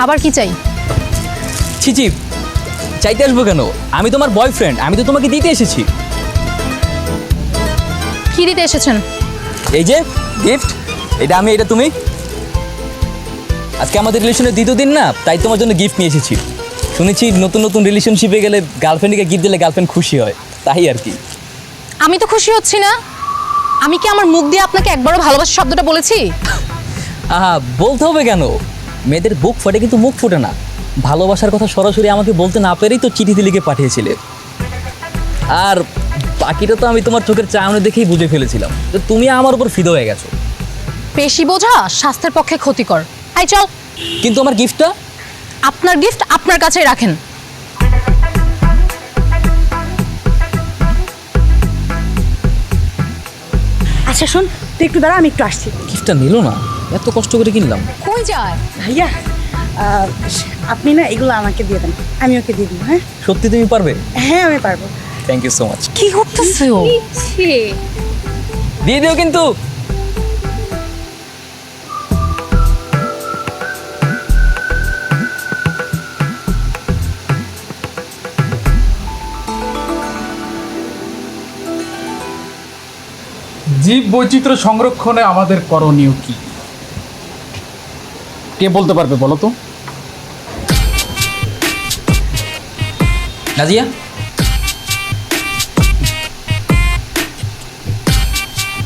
আবার কি চাই? ছিচি, চাইতে আসবো কেন? আমি তোমার বয়ফ্রেন্ড, আমি তো তোমাকে দিতে এসেছি। কি দিতে এসেছেন? এই যে গিফট, এটা আমি, এটা তুমি। আজকে আমাদের রিলেশনের দ্বিতীয় দিন না, তাই তোমার জন্য গিফট নিয়ে এসেছি। শুনেছি নতুন নতুন রিলেশনশিপে গেলে গার্লফ্রেন্ডকে গিফট দিলে গার্লফ্রেন্ড খুশি হয়, তাই আর কি। আমি তো খুশি হচ্ছি না। আমি কি আমার মুখ দিয়ে আপনাকে একবারও ভালোবাসা শব্দটা বলেছি? আহা, বলতে হবে কেন? মেয়েদের বুক ফাটে কিন্তু মুখ ফোটে না। ভালোবাসার কথা সরাসরি আমাকে বলতে না পেরেই তো চিঠিতে লিখে পাঠিয়েছিলে। আর বাকিটা তো আমি তোমার চোখের চাহনি দেখেই বুঝে ফেলেছিলাম যে তুমি আমার উপর ফিদা হয়ে গেছো। বেশি বোঝা স্বাস্থ্যের পক্ষে ক্ষতিকর। আই চল। কিন্তু আমার গিফটটা? আপনার গিফট আপনার কাছেই রাখেন। আচ্ছা শোন, তুই একটু দাঁড়া, আমি একটু আসছি। গিফটটা নিল না, এত কষ্ট করে কিনলাম। কই যায়? ভাইয়া, আপনি না এগুলো আমাকে দিয়ে দেন, আমি ওকে দিয়ে দিব। হ্যাঁ সত্যি তুমি পারবে? হ্যাঁ আমি পারবো। Thank you so much. কি করতেছো? দিয়ে দিও কিন্তু। জীব বৈচিত্র্য সংরক্ষণে আমাদের করণীয় কি? কে বলতে পারবে বলো তো? নাজিয়া,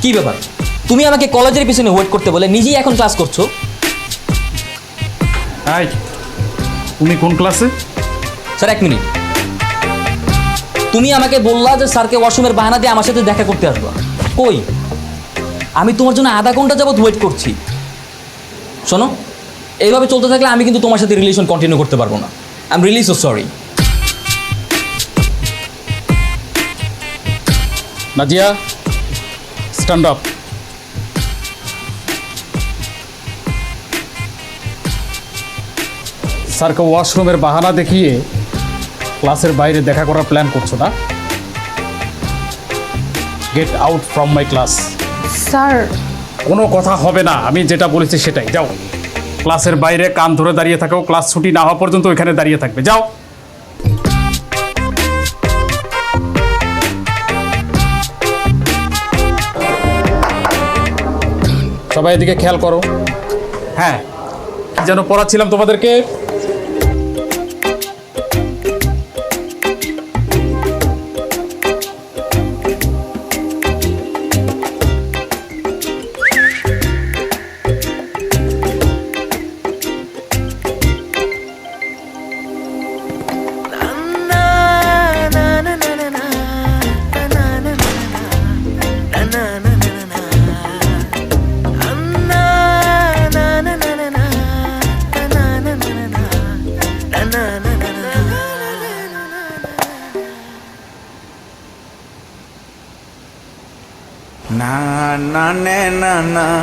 কি ব্যাপার? তুমি আমাকে কলেজের পিছনে ওয়েট করতে বলে নিজেই এখন ক্লাস করছো? হাই, তুমি কোন ক্লাসে? স্যার এক মিনিট। তুমি আমাকে বললা যে স্যারকে ওয়াশরুমের বাহানা দিয়ে আমার সাথে দেখা করতে আসবা। কই? আমি তোমার জন্য আধা ঘন্টা যাবত ওয়েট করছি। শোনো, এইভাবে চলতে থাকলে আমি কিন্তু তোমার সাথে রিলেশন কন্টিনিউ করতে পারবো না। I am really so sorry. Nazia, stand up. স্যারকে ওয়াশরুমের বাহানা দেখিয়ে ক্লাসের বাইরে দেখা করার প্ল্যান করছো না? Get out from my class. Sir, কোনো কথা হবে না, আমি যেটা বলেছি সেটাই। যাও, ক্লাসের বাইরে কান ধরে দাঁড়িয়ে থাকো। ক্লাস ছুটি না হওয়া পর্যন্ত ওইখানে দাঁড়িয়ে থাকবে। যাও। সবাই এদিকে খেয়াল করো। হ্যাঁ, কি যেন পড়াচ্ছিলাম তোমাদেরকে?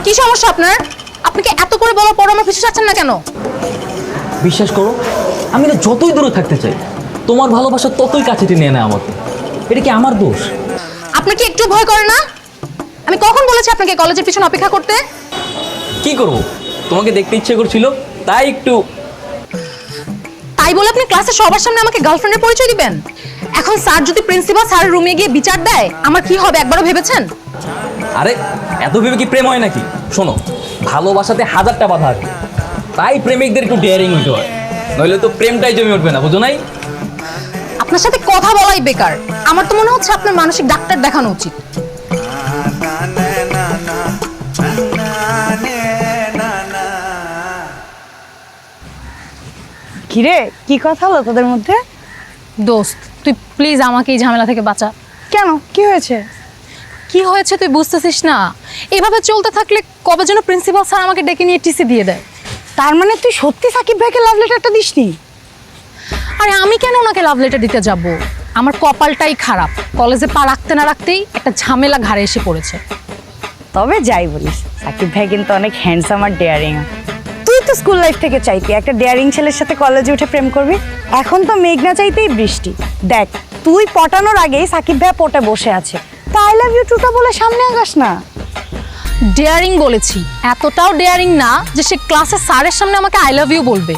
কি সমস্যা আপনার? আপনাকে এত করে বলার পর আমার পিছু ছাড়ছেন না কেন? বিশ্বাস করো, আমি না যতই দূরে থাকতে চাই, তোমার ভালোবাসা ততই কাছে টেনে নেয় আমাকে। এটা কি আমার দোষ? আপনার কি একটু ভয় করে না? আমি কখন বলেছি আপনাকে কলেজের পিছনে অপেক্ষা করতে? কি করবো, তোমাকে দেখতে ইচ্ছে করছিল তাই একটু। তাই বলে আপনি ক্লাসে সবার সামনে আমাকে গার্লফ্রেন্ডের পরিচয় দিবেন? এখন স্যার যদি প্রিন্সিপাল স্যারের রুমে গিয়ে বিচার দেয়, আমার কি হবে একবারও ভেবেছেন? আরে এত ভেবে কি প্রেম হয় নাকি? শোনো, ভালোবাসাতে হাজারটা বাধা আছে, তাই প্রেমিকদের একটু ডেয়ারিং হইতে হয়, নইলে তো প্রেমটাই জমে উঠবে না, বুঝো নাই? আপনার সাথে কথা বলাই বেকার। আমার তো মনে হচ্ছে আপনার মানসিক ডাক্তার দেখানো উচিত। কিরে, কি কথা হলো তোদের মধ্যে? দোস্ত, তুই প্লিজ আমাকে এই ঝামেলা থেকে বাঁচা। কেন, কি হয়েছে? কি হয়েছে তুই বুঝতেছিস না? এভাবে চলতে থাকলে কবে যেন প্রিন্সিপাল স্যার আমাকে ডেকে নিয়ে টিসি দিয়ে দেয়। তার মানে তুই সত্যি সাকিব ভাইকে লাভ লেটারটা দিসনি? আরে আমি কেন ওনাকে লাভ লেটার দিতে যাব? আমার কপালটাই খারাপ, কলেজে পা রাখতে না রাখতেই একটা ঝামেলা ঘাড়ে এসে পড়েছে। তবে যাই বলিস, সাকিব ভাই কিন্তু অনেক হ্যান্ডসাম আর ডেয়ারিং। তুই তো স্কুল লাইফ থেকে চাইতি একটা ডেয়ারিং ছেলের সাথে কলেজে উঠে প্রেম করবি। এখন তো মেঘনা চাইতেই বৃষ্টি। দেখ, তুই পটানোর আগেই সাকিব ভাই পটে বসে আছে। তা আই লাভ ইউ টুটা বলে সামনে আগাস না। ডেয়ারিং বলেছি, এতটাও ডেয়ারিং না যে সে ক্লাসে স্যারের সামনে আমাকে আই লাভ ইউ বলবে।